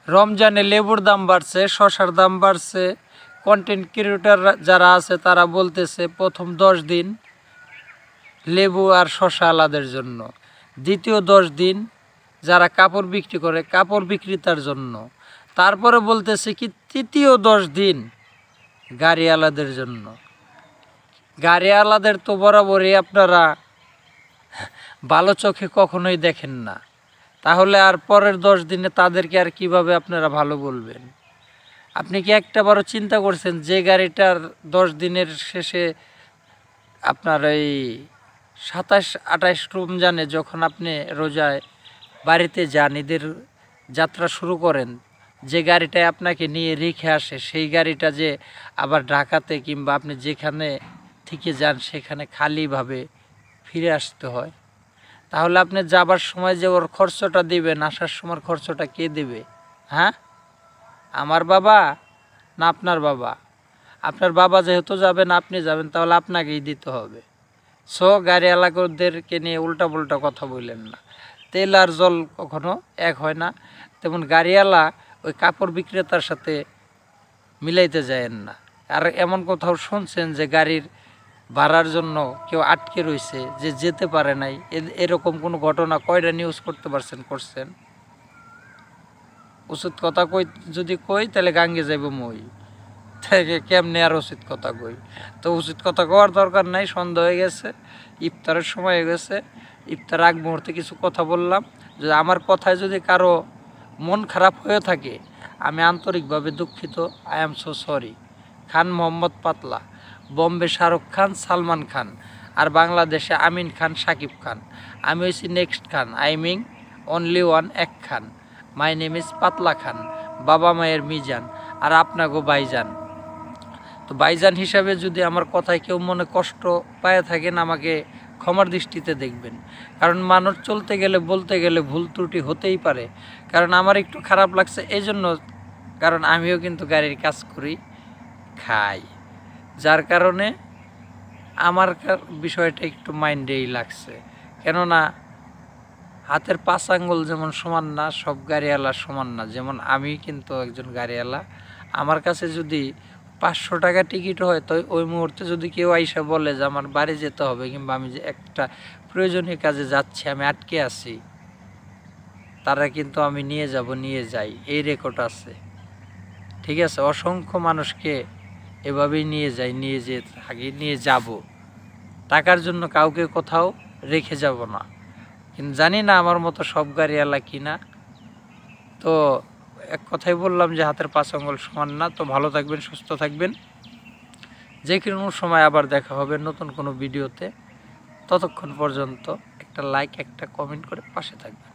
রমজানে লেবুর দাম বাড়ছে, শসার দাম বাড়ছে। কন্টেন্ট ক্রিয়েটর যারা আছে তারা বলতেছে প্রথম 10 দিন লেবু আর শসা আলাদের জন্য, দ্বিতীয় 10 দিন যারা কাপড় বিক্রি করে কাপড় বিক্রেতার জন্য, তারপরে বলতেছে কি তৃতীয় 10 দিন গাড়িওয়ালাদের জন্য। গাড়িওয়ালাদের তো বরাবরই আপনারা ভালো চোখে কখনোই দেখেন না, তাহলে আর পরের 10 দিনে তাদেরকে আর কিভাবে আপনারা ভালো বলবেন? আপনি কি একটা বড় চিন্তা করছেন যে গাড়িটার 10 দিনের শেষে আপনার এই 27-28 রমজানে যখন আপনি রোজায় বাড়িতে যান, ঈদের যাত্রা শুরু করেন, যে গাড়িটায় আপনাকে নিয়ে রেখে আসে সেই গাড়িটা যে আবার ঢাকাতে কিংবা আপনি যেখানে থেকে যান সেখানে খালিভাবে ফিরে আসতে হয়, তাহলে আপনি যাবার সময় যে ওর খরচটা দিবেন, আসার সময় খরচটা কে দেবে? হ্যাঁ, আমার বাবা না আপনার বাবা? আপনার বাবা যেহেতু যাবেন, আপনি যাবেন, তাহলে আপনাকেই দিতে হবে। সো গাড়িওয়ালাদেরকে নিয়ে উল্টা কথা বললেন না। তেল আর জল কখনো এক হয় না, তেমন গাড়িওয়ালা ওই কাপড় বিক্রেতার সাথে মিলাইতে যায়েন না। আর এমন কোথাও শুনছেন যে গাড়ির ভাড়ার জন্য কেউ আটকে রয়েছে, যে যেতে পারে নাই? এরকম কোনো ঘটনা কয়টা নিউজ করতে পারছেন? করছেন? উচিত কথা কই যদি কই তাহলে গাঙ্গে যাইব মই, থেকে কেমনে আর উচিত কথা কই? তো উচিত কথা কওয়ার দরকার নাই, সন্ধ্যা হয়ে গেছে, ইফতারের সময় হয়ে গেছে। ইফতার আগ মুহূর্তে কিছু কথা বললাম, যদি আমার কথায় যদি কারো মন খারাপ হয়ে থাকে আমি আন্তরিকভাবে দুঃখিত। I am so sorry. Khan Mohammad পাতলা, বম্বে শাহরুখ খান, সালমান খান, আর বাংলাদেশে আমিন খান, শাকিব খান। আমি হয়েছি নেক্সট খান, আই মিন অনলি ওয়ান, এক খান। মাই নেম ইজ পাতলা খান, বাবা মায়ের মিজান, আর আপনাকেও ভাইজান। তো ভাইজান হিসাবে যদি আমার কথায় কেউ মনে কষ্ট পায় থাকেন, আমাকে ক্ষমার দৃষ্টিতে দেখবেন। কারণ মানুষ চলতে গেলে বলতে গেলে ভুল ত্রুটি হতেই পারে। কারণ আমার একটু খারাপ লাগছে এই জন্য, কারণ আমিও কিন্তু গাড়ির কাজ করি, খাই, যার কারণে আমার বিষয়টা একটু মাইন্ডেই লাগছে। কেননা হাতের 5 আঙ্গুল যেমন সমান না, সব গাড়িওয়ালা সমান না। যেমন আমি কিন্তু একজন গাড়িওয়ালা, আমার কাছে যদি 500 টাকা টিকিট হয়, তো ওই মুহূর্তে যদি কেউ আইসা বলে যে আমার বাড়ি যেতে হবে, কিংবা আমি যে একটা প্রয়োজনীয় কাজে যাচ্ছি, আমি আটকে আছি, তারা কিন্তু আমি নিয়ে যাই, এই রেকর্ড আছে। ঠিক আছে, অসংখ্য মানুষকে এভাবেই নিয়ে যাব। টাকার জন্য কাউকে কোথাও রেখে যাব না, কিন্তু জানি না আমার মতো সব গাড়িওয়ালা কিনা। তো এক কথাই বললাম যে হাতের 5 আঙ্গুল সমান না। তো ভালো থাকবেন, সুস্থ থাকবেন, যে কোনো সময় আবার দেখা হবে নতুন কোনো ভিডিওতে। ততক্ষণ পর্যন্ত একটা লাইক, একটা কমেন্ট করে পাশে থাকবেন।